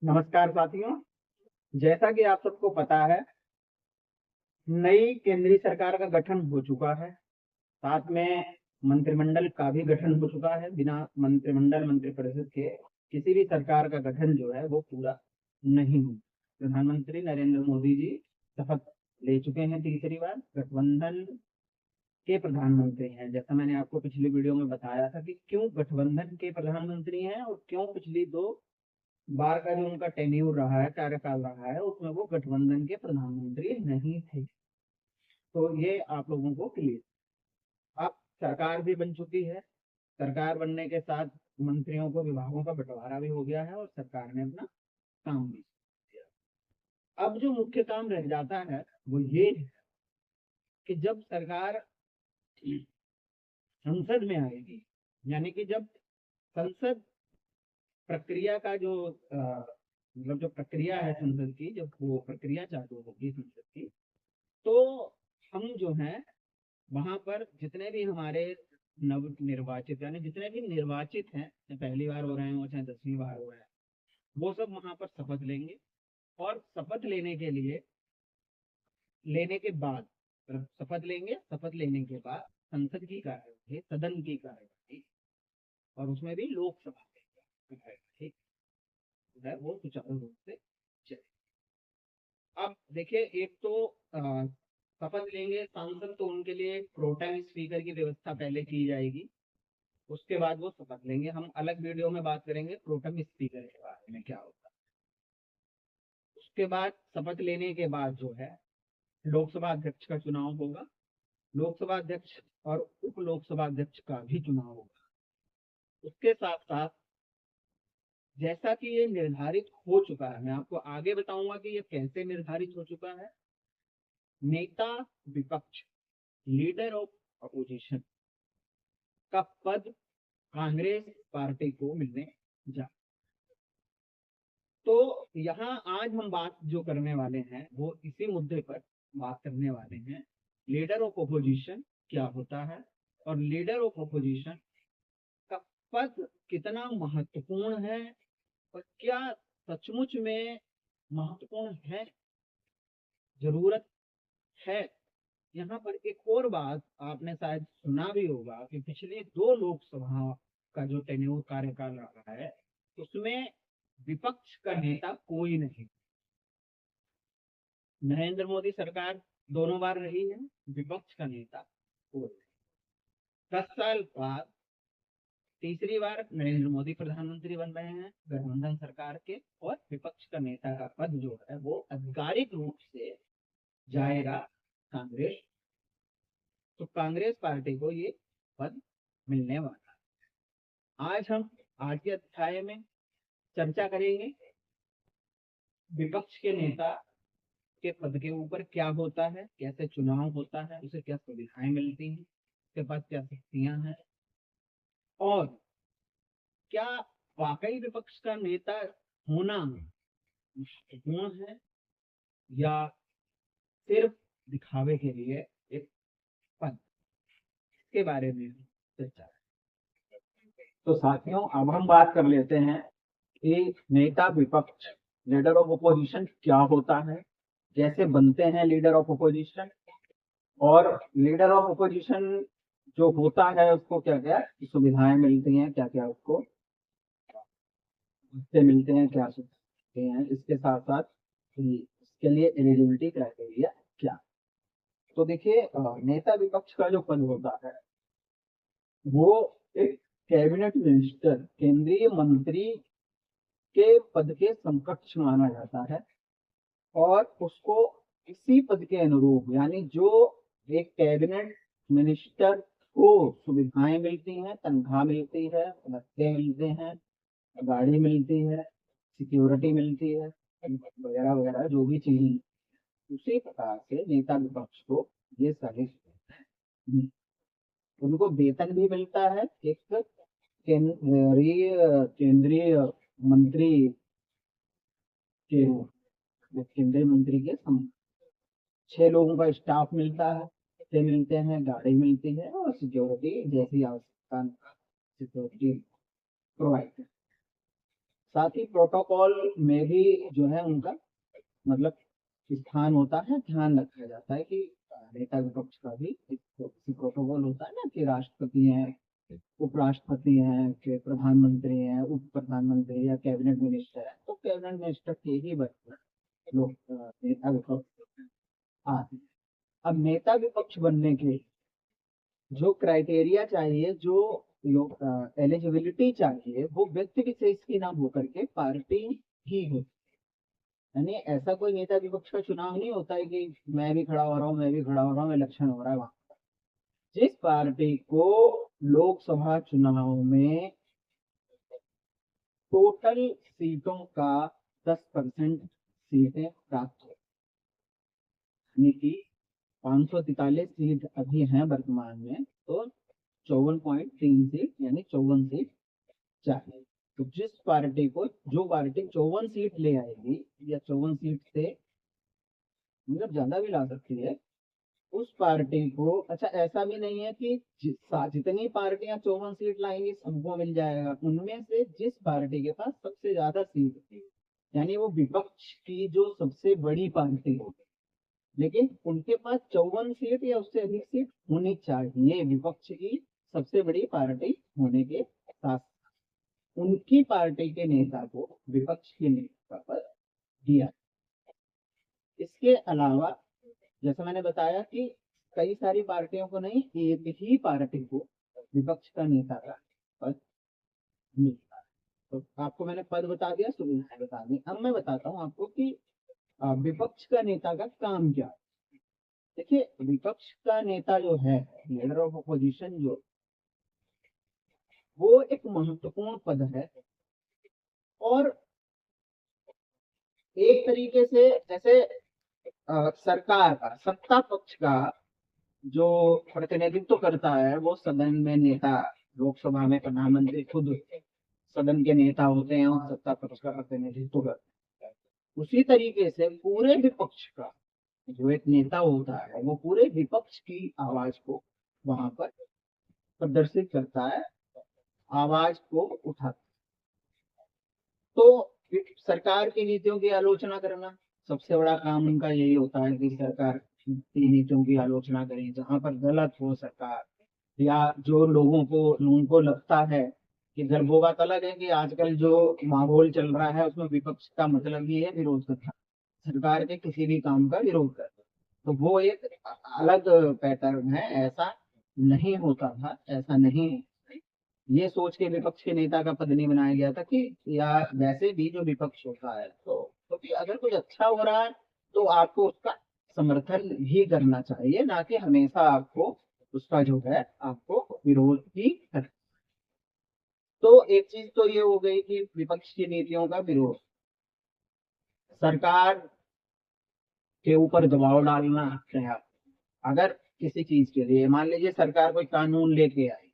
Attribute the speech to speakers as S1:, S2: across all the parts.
S1: नमस्कार साथियों। जैसा कि आप सबको पता है, नई केंद्रीय सरकार का गठन हो चुका है। साथ में मंत्रिमंडल का भी गठन हो चुका है। बिना मंत्रिमंडल मंत्रिपरिषद के किसी भी सरकार का गठन जो है वो पूरा नहीं हुआ। प्रधानमंत्री नरेंद्र मोदी जी शपथ ले चुके हैं तीसरी बार। गठबंधन के प्रधानमंत्री हैं। जैसा मैंने आपको पिछली वीडियो में बताया था कि क्यों गठबंधन के प्रधानमंत्री हैं और क्यों पिछली 2 बार का जो उनका टेन्यूर रहा है, कार्यकाल रहा है, उसमें वो गठबंधन के प्रधानमंत्री नहीं थे। तो ये आप लोगों को क्लियर। अब सरकार भी बन चुकी है। सरकार बनने के साथ मंत्रियों को विभागों का बंटवारा भी हो गया है और सरकार ने अपना काम भी किया। अब जो मुख्य काम रह जाता है वो ये है कि जब सरकार संसद में आएगी, यानी कि जब संसद प्रक्रिया का जो मतलब जो प्रक्रिया है संसद की, जब वो प्रक्रिया चालू होगी संसद की, तो हम जो है वहां पर जितने भी हमारे नव निर्वाचित, यानी जितने भी निर्वाचित हैं, चाहे पहली बार हो रहे हैं चाहे 10वीं बार हो रहे हैं, वो सब वहां पर शपथ लेंगे। और शपथ लेने के लिए, लेने के बाद, शपथ लेंगे, शपथ लेने के बाद संसद की कार्यवाही, सदन की कार्यवाही, और उसमें भी लोकसभा की कार्यवाही है वो सुचारू रूप से चले। अब देखिए, एक तो शपथ लेंगे सांसद, तो उनके लिए प्रोटेम स्पीकर की व्यवस्था पहले की जाएगी। उसके बाद वो शपथ लेंगे। हम अलग वीडियो में बात करेंगे प्रोटेम स्पीकर के बारे में क्या होता है। उसके बाद शपथ लेने के बाद जो है लोकसभा अध्यक्ष का चुनाव होगा। लोकसभा अध्यक्ष और उप लोकसभा अध्यक्ष का भी चुनाव होगा। उसके साथ साथ जैसा कि ये निर्धारित हो चुका है, मैं आपको आगे बताऊंगा कि ये कैसे निर्धारित हो चुका है। नेता विपक्ष, लीडर ऑफ अपोजिशन का पद कांग्रेस पार्टी को मिलने जा। तो यहाँ आज हम बात जो करने वाले हैं वो इसी मुद्दे पर बात करने वाले हैं। लीडर ऑफ अपोजिशन क्या होता है और लीडर ऑफ अपोजिशन का पद कितना महत्वपूर्ण है और क्या सचमुच में महत्वपूर्ण है, जरूरत है। यहाँ पर एक और बात आपने शायद सुना भी होगा कि पिछली 2 लोकसभा का जो टेन्योर कार्यकाल रहा है उसमें विपक्ष का नेता कोई नहीं। नरेंद्र मोदी सरकार दोनों बार रही है, विपक्ष का नेता कोई नहीं। 10 साल बाद तीसरी बार नरेंद्र मोदी प्रधानमंत्री बन रहे हैं गठबंधन सरकार के, और विपक्ष का नेता का पद जो है वो आधिकारिक रूप से जाएगा कांग्रेस। तो कांग्रेस पार्टी को ये पद मिलने वाला है। आज हम आज के अध्याय में चर्चा करेंगे विपक्ष के नेता के पद के ऊपर क्या होता है, कैसे चुनाव होता है, उसे क्या सुविधाएं मिलती हैं, उसके पास क्या शक्तियां हैं, और क्या वाकई विपक्ष का नेता होना महत्वपूर्ण है या सिर्फ दिखावे के लिए एक पद। इसके बारे में चर्चा। तो साथियों, अब हम बात कर लेते हैं कि नेता विपक्ष, लीडर ऑफ अपोजिशन क्या होता है, कैसे बनते हैं लीडर ऑफ अपोजिशन, और लीडर ऑफ अपोजिशन जो होता है उसको क्या क्या सुविधाएं मिलती हैं, क्या क्या उसको उससे मिलते हैं, क्या सकते हैं। इसके साथ साथ इसके लिए एलिजिबिलिटी क्राइटेरिया क्या। तो देखिए, नेता विपक्ष का जो पद होता है वो एक कैबिनेट मिनिस्टर, केंद्रीय मंत्री के पद के समकक्ष माना जाता है। और उसको इसी पद के अनुरूप, यानी जो एक कैबिनेट मिनिस्टर को सुविधाएं मिलती हैं, तनख्वाह मिलती है, भत्ते मिलते हैं, गाड़ी मिलती है, सिक्योरिटी मिलती है, वगैरह वगैरह जो भी चीजें, उसी प्रकार से नेता विपक्ष को ये सारी उनको वेतन भी मिलता है। एक केंद्रीय मंत्री के रूप में, केंद्रीय मंत्री के 6 लोगों का स्टाफ मिलता है, से मिलते हैं, गाड़ी मिलती है और सिक्योरिटी जैसी आवश्यकता सिक्योरिटी प्रोवाइड। साथ ही प्रोटोकॉल में भी जो है उनका मतलब स्थान होता है, ध्यान रखा जाता है कि नेता विपक्ष का भी एक प्रोटोकॉल होता है ना, कि राष्ट्रपति हैं, उपराष्ट्रपति हैं, कि प्रधानमंत्री हैं, उप प्रधानमंत्री या कैबिनेट मिनिस्टर है, तो कैबिनेट मिनिस्टर के ही वर्ग लोग नेता विपक्ष आते हैं। अब नेता विपक्ष बनने के जो क्राइटेरिया चाहिए, जो एलिजिबिलिटी चाहिए, वो व्यक्ति विशेष की ना होकर के पार्टी ही होती है। यानी ऐसा कोई नेता विपक्ष का चुनाव नहीं होता है कि मैं भी खड़ा हो रहा हूँ, मैं भी खड़ा हो रहा हूँ, इलेक्शन हो रहा है वहां। जिस पार्टी को लोकसभा चुनाव में टोटल सीटों का 10% सीटें प्राप्त हो, यानी कि 543 सीट अभी हैं वर्तमान में, तो 54.3 सीट यानी 54 सीट चाहिए। तो जिस पार्टी को, जो पार्टी 54 सीट ले आएगी या 54 सीट से मतलब ज्यादा भी ला सकती है, उस पार्टी को, अच्छा ऐसा भी नहीं है कि जितनी पार्टियां 54 सीट लाएंगी सबको मिल जाएगा, उनमें से जिस पार्टी के पास सबसे ज्यादा सीट होती है, यानी वो विपक्ष की जो सबसे बड़ी पार्टी होगी, लेकिन उनके पास 54 सीट या उससे अधिक सीट होनी चाहिए विपक्ष की सबसे बड़ी पार्टी होने के साथ, उनकी पार्टी के नेता को विपक्ष के नेता पर दिया। इसके अलावा जैसा मैंने बताया कि कई सारी पार्टियों को नहीं, एक ही पार्टी को विपक्ष का नेता का पद मिलता है। तो आपको मैंने पद बता दिया, सुविधाएं बता दी। अब मैं बताता हूँ आपको कि विपक्ष का नेता का काम क्या है। देखिए, विपक्ष का नेता जो है, लीडर ऑफ अपोजिशन, जो वो एक महत्वपूर्ण पद है, और एक तरीके से जैसे सरकार का, सत्ता पक्ष का जो प्रतिनिधित्व करता है वो सदन में नेता, लोकसभा में प्रधानमंत्री खुद सदन के नेता होते हैं और सत्ता पक्ष का प्रतिनिधित्व करते हैं। उसी तरीके से पूरे विपक्ष का जो एक नेता होता है, वो पूरे विपक्ष की आवाज को वहां पर प्रदर्शित करता है, आवाज को उठाता है। तो सरकार की नीतियों की आलोचना करना सबसे बड़ा काम उनका यही होता है, कि सरकार की नीतियों की आलोचना करें, जहां पर गलत हो सरकार, या जो लोगों को लगता है कि वो बात अलग है कि आजकल जो माहौल चल रहा है उसमें विपक्ष का मतलब ही है विरोध करना, सरकार के किसी भी काम का विरोध करना। तो वो एक अलग पैटर्न है, ऐसा नहीं होता था, ऐसा नहीं, ये सोच के विपक्ष के नेता का पद नहीं बनाया गया था कि, या वैसे भी जो विपक्ष होता है, तो कि अगर कुछ अच्छा हो रहा है तो आपको उसका समर्थन भी करना चाहिए, ना कि हमेशा आपको उसका जो है आपको विरोध ही करना। तो एक चीज तो ये हो गई कि विपक्ष की नीतियों का विरोध, सरकार के ऊपर दबाव डालना है। अगर किसी चीज के लिए मान लीजिए सरकार कोई कानून लेके आई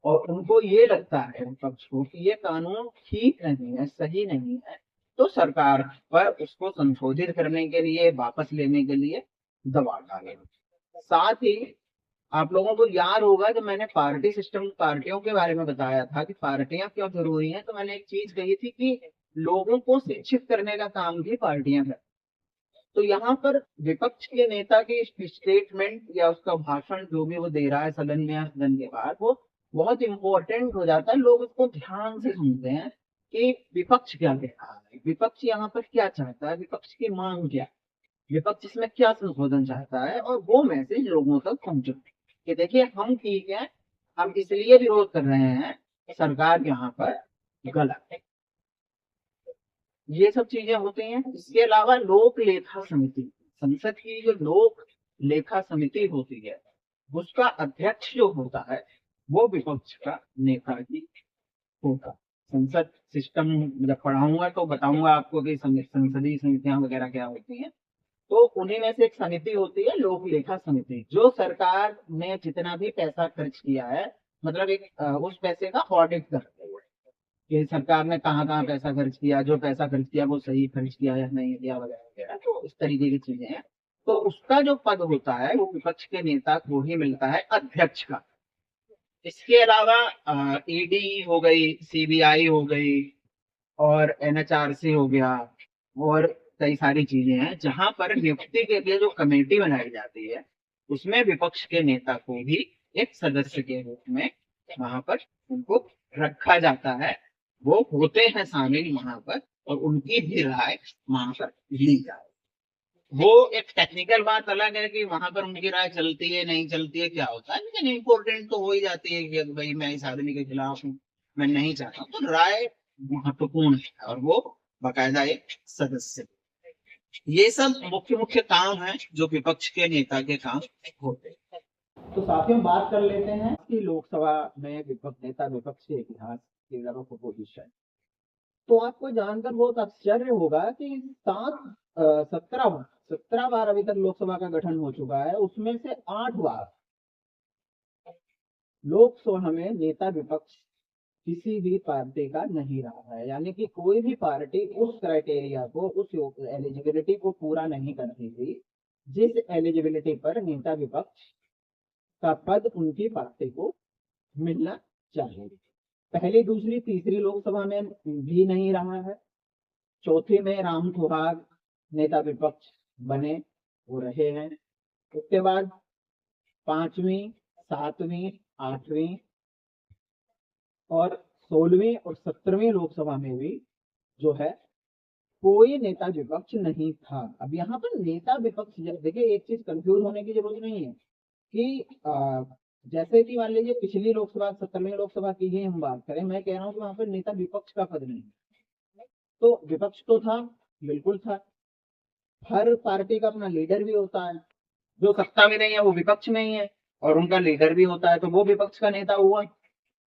S1: और उनको ये लगता है विपक्ष को कि ये कानून ठीक नहीं है, सही नहीं है, तो सरकार पर उसको संशोधित करने के लिए, वापस लेने के लिए दबाव डालेगा। साथ ही आप लोगों को याद होगा कि मैंने पार्टी सिस्टम, पार्टियों के बारे में बताया था कि पार्टियां क्यों जरूरी हैं, तो मैंने एक चीज कही थी कि लोगों को शिक्षित करने का काम भी पार्टियां करती। तो यहाँ पर विपक्ष के नेता की स्टेटमेंट या उसका भाषण जो भी वो दे रहा है सदन में या सदन के बाहर, वो बहुत इंपॉर्टेंट हो जाता है, लोग उसको ध्यान से सुनते हैं कि विपक्ष क्या कह रहा है, विपक्ष यहाँ पर क्या चाहता है, विपक्ष की मांग क्या है, विपक्ष इसमें क्या संशोधन चाहता है, और वो मैसेज लोगों तक पहुंचे कि देखिए हम ठीक है, हम इसलिए विरोध कर रहे हैं, सरकार यहाँ पर गलत है। ये सब चीजें होती हैं। इसके अलावा लोक लेखा समिति, संसद की जो लोक लेखा समिति होती है, उसका अध्यक्ष जो होता है वो विपक्ष का नेता ही होगा। संसद सिस्टम जब पढ़ाऊंगा तो बताऊंगा आपको कि संसदीय समितियां वगैरह क्या होती हैं। तो उन्हीं में से एक समिति होती है लोक लेखा समिति, जो सरकार ने जितना भी पैसा खर्च किया है, मतलब एक उस पैसे का ऑडिट करते हैं कि सरकार ने कहाँ कहाँ पैसा खर्च किया, जो पैसा खर्च किया वो सही खर्च किया या नहीं किया, वगैरह वगैरह। तो इस तरीके की चीजें हैं। तो उसका जो पद होता है वो विपक्ष के नेता को ही मिलता है, अध्यक्ष का। इसके अलावा ईडी हो गई, सीबीआई हो गई, और NHRC हो गया, और कई सारी चीजें हैं जहां पर नियुक्ति के लिए जो कमेटी बनाई जाती है उसमें विपक्ष के नेता को भी एक सदस्य के रूप में वहां पर उनको रखा जाता है। वो होते हैं शामिल वहां पर, और उनकी भी राय वहां पर ली जाए। वो एक टेक्निकल बात अलग है कि वहां पर उनकी राय चलती है नहीं चलती है क्या होता है, लेकिन इम्पोर्टेंट तो हो ही जाती है कि भाई मैं इस आदमी के खिलाफ हूँ, मैं नहीं चाहता हूँ, तो राय महत्वपूर्ण है और वो बाकायदा एक सदस्य। ये सब मुख्य मुख्य काम है जो विपक्ष के नेता के काम होते हैं। तो साथियों बात कर लेते हैं कि लोकसभा में विपक्ष नेता विपक्ष के इतिहास की तरफ ऑपोजिशन। तो आपको जानकर बहुत आश्चर्य होगा कि 17 बार अभी तक लोकसभा का गठन हो चुका है, उसमें से 8 बार लोकसभा में नेता विपक्ष किसी भी पार्टी का नहीं रहा है। यानी कि कोई भी पार्टी उस क्राइटेरिया को, उस एलिजिबिलिटी को पूरा नहीं करती थी जिस एलिजिबिलिटी पर नेता विपक्ष का पद उनकी पार्टी को मिलना चाहिए। पहली, दूसरी, तीसरी लोकसभा में भी नहीं रहा है। चौथी में राम सुहाग नेता विपक्ष बने, वो रहे हैं। उसके बाद 5वीं, 7वीं, 8वीं और 16वीं और 17वीं लोकसभा में भी जो है कोई नेता विपक्ष नहीं था। अब यहाँ पर नेता विपक्ष, देखिए एक चीज कंफ्यूज होने की जरूरत नहीं है कि जैसे कि मान लीजिए पिछली लोकसभा 17वीं लोकसभा की ही हम बात करें, मैं कह रहा हूँ कि वहां पर नेता विपक्ष का पद नहीं, तो विपक्ष तो था, बिल्कुल था। हर पार्टी का अपना लीडर भी होता है, जो सत्ता में नहीं है वो विपक्ष में ही है, और उनका लीडर भी होता है तो वो विपक्ष का नेता हुआ।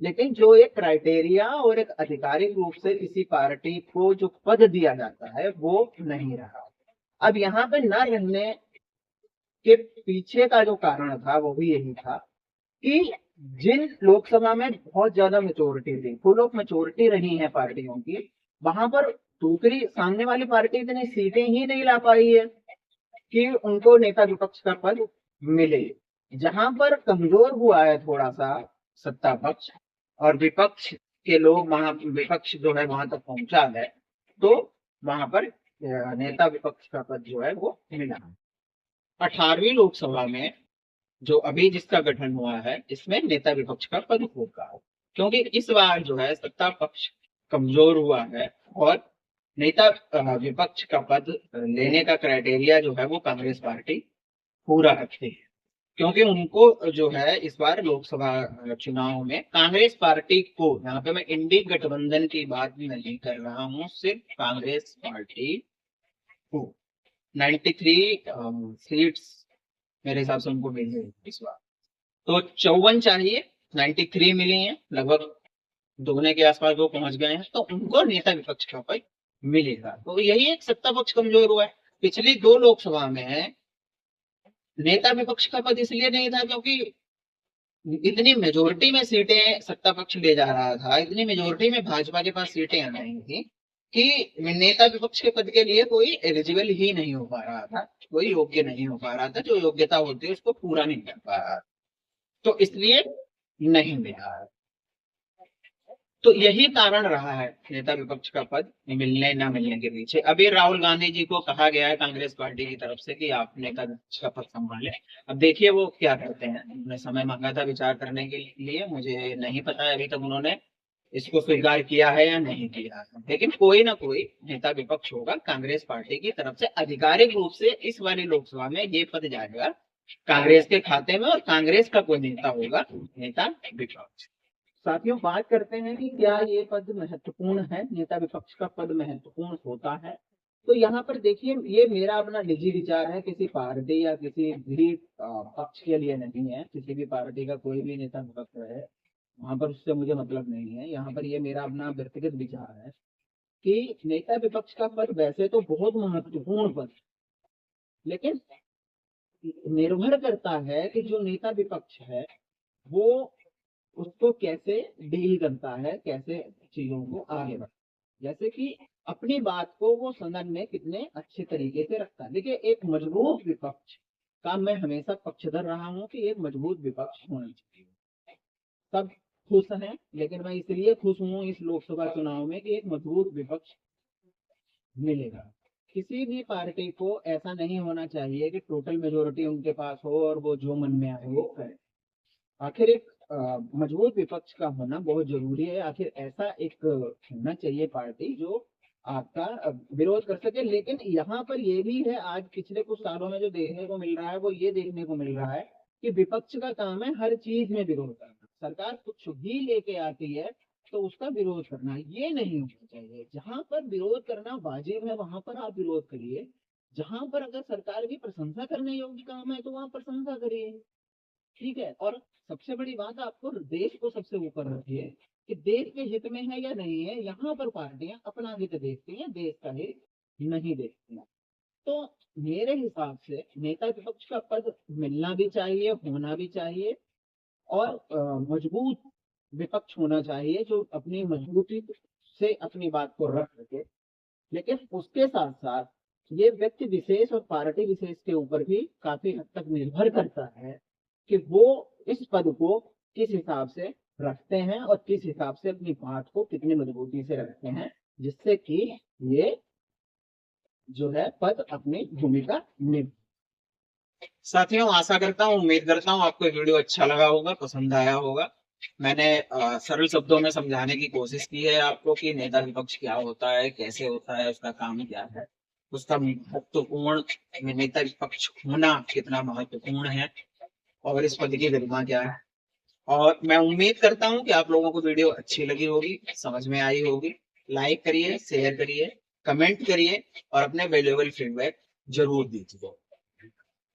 S1: लेकिन जो एक क्राइटेरिया और एक आधिकारिक रूप से किसी पार्टी को जो पद दिया जाता है वो नहीं रहा। अब यहाँ पे न रहने के पीछे का जो कारण था वो भी यही था कि जिन लोकसभा में बहुत ज्यादा मेचोरिटी थी, फुल ऑफ मेचोरिटी रही है पार्टियों की, वहां पर दूसरी सामने वाली पार्टी इतनी सीटें ही नहीं ला पाई है कि उनको नेता विपक्ष का पद मिले। जहां पर कमजोर हुआ है थोड़ा सा सत्ता पक्ष, और विपक्ष के लोग वहां, विपक्ष जो है वहां तक पहुंचा है, तो वहां पर नेता विपक्ष का पद जो है वो मिला। 18वीं लोकसभा में जो अभी जिसका गठन हुआ है इसमें नेता विपक्ष का पद होगा, क्योंकि इस बार जो है सत्ता पक्ष कमजोर हुआ है, और नेता विपक्ष का पद लेने का क्राइटेरिया जो है वो कांग्रेस पार्टी पूरा रखती है। क्योंकि उनको जो है इस बार लोकसभा चुनाव में कांग्रेस पार्टी को, यहाँ पे मैं इंडी गठबंधन की बात नहीं कर रहा हूँ, सिर्फ कांग्रेस पार्टी को 93 सीट्स मेरे हिसाब से उनको मिल गई इस बार। तो 54 चाहिए, 93 मिली है, लगभग दोगुने के आसपास वो पहुंच गए हैं, तो उनको नेता विपक्ष का पद मिलेगा। तो यही एक सत्ता पक्ष कमजोर हुआ है। पिछली 2 लोकसभा में नेता विपक्ष का पद इसलिए नहीं था क्योंकि इतनी मेजोरिटी में सीटें सत्ता पक्ष ले जा रहा था, इतनी मेजोरिटी में भाजपा के पास सीटें आ रही थी कि नेता विपक्ष के पद के लिए कोई एलिजिबल ही नहीं हो पा रहा था, कोई योग्य नहीं हो पा रहा था, जो योग्यता होती है उसको पूरा नहीं कर पा रहा, तो इसलिए नहीं मिला। तो यही कारण रहा है नेता विपक्ष का पद मिलने न मिलने के पीछे। अभी राहुल गांधी जी को कहा गया है कांग्रेस पार्टी की तरफ से कि आप नेता विपक्ष का पद संभालें। अब देखिए वो क्या करते हैं। उन्होंने समय मांगा था विचार करने के लिए, मुझे नहीं पता है अभी तक उन्होंने इसको स्वीकार किया है या नहीं किया है, लेकिन कोई ना कोई नेता विपक्ष होगा कांग्रेस पार्टी की तरफ से। आधिकारिक रूप से इस वाली लोकसभा में ये पद जाएगा कांग्रेस के खाते में, और कांग्रेस का कोई नेता होगा नेता विपक्ष। साथियों बात करते हैं कि क्या ये पद महत्वपूर्ण है, नेता विपक्ष का पद महत्वपूर्ण होता है। तो यहाँ पर देखिए ये मेरा अपना निजी विचार है, किसी पार्टी या किसी भी पक्ष के लिए नहीं है। किसी भी पार्टी का कोई भी नेता विपक्ष रहे वहां पर उससे मुझे मतलब नहीं है। यहाँ पर ये मेरा अपना व्यक्तिगत विचार है कि नेता विपक्ष का पद वैसे तो बहुत महत्वपूर्ण पद, लेकिन निर्भर करता है कि जो नेता विपक्ष है वो उसको कैसे डील करता है, कैसे चीजों को आगे बढ़ता है। जैसे कि अपनी बात को वो सदन में कितने अच्छे तरीके से रखता है। देखिए एक मजबूत विपक्ष का मैं हमेशा पक्षधर रहा हूं कि एक मजबूत विपक्ष होना चाहिए। सब खुश हैं, लेकिन मैं इसलिए खुश हूँ इस लोकसभा चुनाव में कि एक मजबूत विपक्ष मिलेगा। किसी भी पार्टी को ऐसा नहीं होना चाहिए कि टोटल मेजोरिटी उनके पास हो और वो जो मन में आए वो करे। आखिर एक मजबूत विपक्ष का होना बहुत जरूरी है। आखिर ऐसा एक होना चाहिए पार्टी जो आपका विरोध कर सके। लेकिन यहाँ पर ये भी है, आज पिछले कुछ सालों में जो देखने को मिल रहा है वो ये देखने को मिल रहा है कि विपक्ष का काम है हर चीज में विरोध करना। सरकार कुछ भी लेके आती है तो उसका विरोध करना, ये नहीं होना चाहिए। जहां पर विरोध करना वाजिब है वहां पर आप विरोध करिए। जहां पर अगर सरकार की प्रशंसा करने योग्य काम है तो वहां प्रशंसा करिए, ठीक है। और सबसे बड़ी बात, आपको देश को सबसे ऊपर रखिए कि देश के हित में है या नहीं है। यहाँ पर पार्टियां अपना हित देखती हैं, देश का हित नहीं देखती हैं। तो मेरे हिसाब से नेता विपक्ष का पद मिलना भी चाहिए, होना भी चाहिए, और मजबूत विपक्ष होना चाहिए जो अपनी मजबूती से अपनी बात को रख सके। लेकिन उसके साथ साथ ये व्यक्ति विशेष और पार्टी विशेष के ऊपर भी काफी हद तक निर्भर करता है कि वो इस पद को किस हिसाब से रखते हैं और किस हिसाब से अपनी बात को कितनी मजबूती से रखते हैं, जिससे कि ये जो है पद अपनी भूमिका निभा।
S2: साथियों, आशा करता हूँ, उम्मीद करता हूँ आपको ये वीडियो अच्छा लगा होगा, पसंद आया होगा। मैंने सरल शब्दों में समझाने की कोशिश की है आपको कि नेता विपक्ष क्या होता है, कैसे होता है, उसका काम क्या है, उसका महत्वपूर्ण नेता विपक्ष होना कितना महत्वपूर्ण है, और इस पद की गरिमा क्या है। और मैं उम्मीद करता हूँ कि आप लोगों को वीडियो अच्छी लगी होगी, समझ में आई होगी। लाइक करिए, शेयर करिए, कमेंट करिए और अपने वैल्यूएबल फीडबैक जरूर दीजिए।